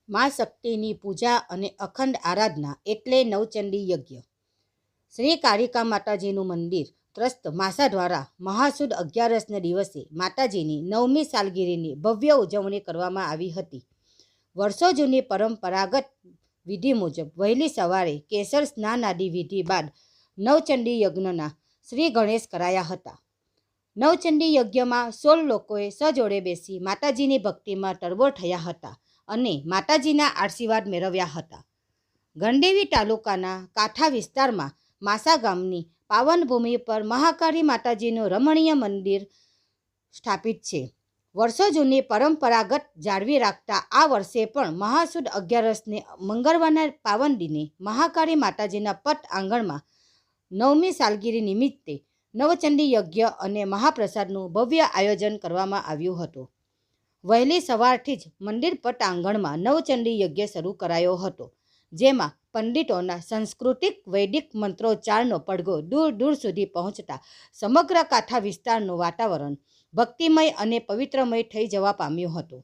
માં શક્તિની પૂજા અને અખંડ આરાધના એટલે નવચંડી યજ્ઞ। શ્રી કાળિકા માતાજીનું મંદિર ત્રસ્ત માસા દ્વારા મહાસુદ 11ને દિવસે માતાજીની 9મી સાલગીરીની ભવ્ય ઉજવણી કરવામાં આવી હતી। વર્ષો જૂની પરંપરાગત વિધિ મુજબ વહેલી સવારે કેસર સ્નાન આદિ વિધિ બાદ નવચંડી યજ્ઞના શ્રી ગણેશ કરાયા હતા। નવચંડી યજ્ઞમાં 16 લોકોએ સજોડે બેસી માતાજીની ભક્તિમાં તરબોળ થયા હતા અને માતાજીના આશીર્વાદ મેળવ્યા હતા। ગણદેવી તાલુકાના કાંઠા વિસ્તારમાં માસા ગામની પાવન ભૂમિ પર મહાકાળી માતાજીનું રમણીય મંદિર સ્થાપિત છે। વર્ષો જૂની પરંપરાગત જાળવી રાખતા આ વર્ષે પણ મહાસુદ 11ને મંગળવારના પાવન દિને મહાકાળી માતાજીના પટ આંગણમાં 9મી સાલગીરી નિમિત્તે નવચંડી યજ્ઞ અને મહાપ્રસાદનું ભવ્ય આયોજન કરવામાં આવ્યું હતું। વહેલી સવારથી જ મંદિર પટ આંગણમાં નવચંડી યજ્ઞ શરૂ કરાયો હતો, જેમાં પંડિતોના સાંસ્કૃતિક વૈદિક મંત્રોચ્ચારનો પડઘો દૂર દૂર સુધી પહોંચતા સમગ્ર કાંઠા વિસ્તારનું વાતાવરણ ભક્તિમય અને પવિત્રમય થઈ જવા પામ્યું હતું।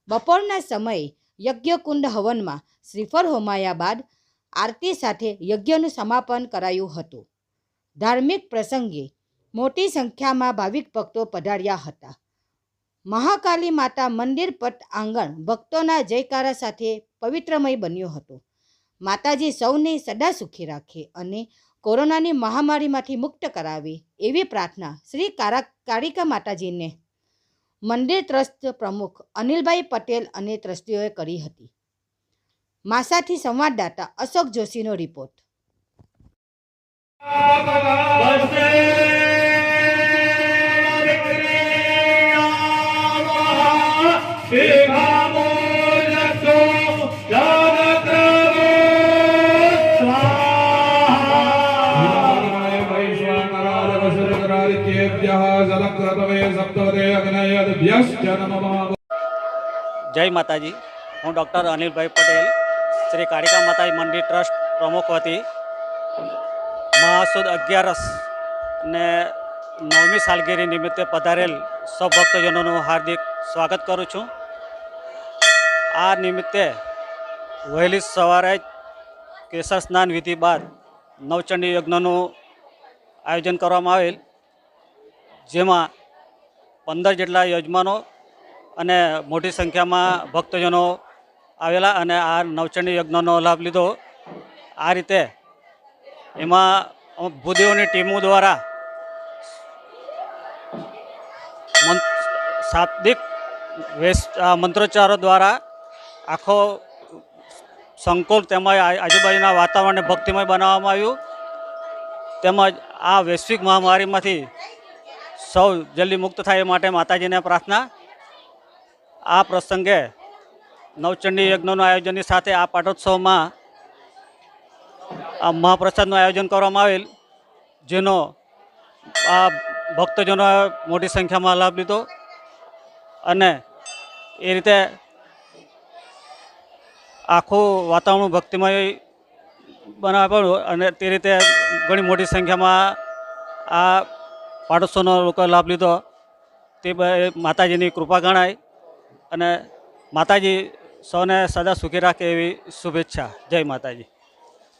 બપોરના સમયે યજ્ઞકુંડ હવનમાં શ્રીફળ હોમાયા બાદ આરતી સાથે યજ્ઞનું સમાપન કરાયું હતું। ધાર્મિક પ્રસંગે મોટી સંખ્યામાં ભાવિક ભક્તો પધાર્યા હતા। મહાકાળી માતા મંદિર પટ આંગણ ભક્તોના જયકારા સાથે પવિત્રમય બન્યું હતું। માતાજી સૌને સદા સુખી રાખે અને કોરોનાની મહામારીમાંથી મુક્ત કરાવે એવી પ્રાર્થના શ્રી કાળિકા માતાજીને મંદિર ટ્રસ્ટ પ્રમુખ અનિલભાઈ પટેલ અને ટ્રસ્ટીઓએ કરી હતી। માસાથી સંવાદદાતા અશોક જોશીનો રિપોર્ટ। जय माताजी। हूँ डॉक्टर अनिलभाई पटेल श्री काळिका माताजी मंदिर ट्रस्ट प्रमुख वती महासुद 11 ने 9મી सालगिरी निमित्ते पधारेल सौ भक्तजनों हार्दिक स्वागत करूँ छूँ। आ निमित्ते वहेली सवारे केसर स्नान विधि बाद नवचंडी यज्ञનું आयोजन કરવામાં આવેલ, જેમાં 15 જેટલા યજમાનો અને મોટી સંખ્યામાં ભક્તજનો આવેલા અને આ નવચંડી યજ્ઞનો લાભ લીધો। આ રીતે એમાં ભૂદેવોની ટીમો દ્વારા શાબ્દિક મંત્રોચ્ચારો દ્વારા આખો સંકુલ તેમજ આજુબાજુના વાતાવરણને ભક્તિમય બનાવવામાં આવ્યું। તેમજ આ વૈશ્વિક મહામારીમાંથી સૌ જલ્દી મુક્ત થાય એ માટે માતાજીને પ્રાર્થના। આ પ્રસંગે નવચંડી યજ્ઞનું આયોજનની સાથે આ પાટોત્સવમાં આ મહાપ્રસાદનું આયોજન કરવામાં આવેલ, જેનો આ ભક્તજનોએ મોટી સંખ્યામાં લાભ લીધો અને એ રીતે આખું વાતાવરણ ભક્તિમય બનાવવું અને તે રીતે ઘણી મોટી સંખ્યામાં આ પાડોશોનો લોકો લાભ લીધો। તે માતાજીની કૃપા ગણાય અને માતાજી સૌને સદા સુખી રાખે એવી શુભેચ્છા। જય માતાજી।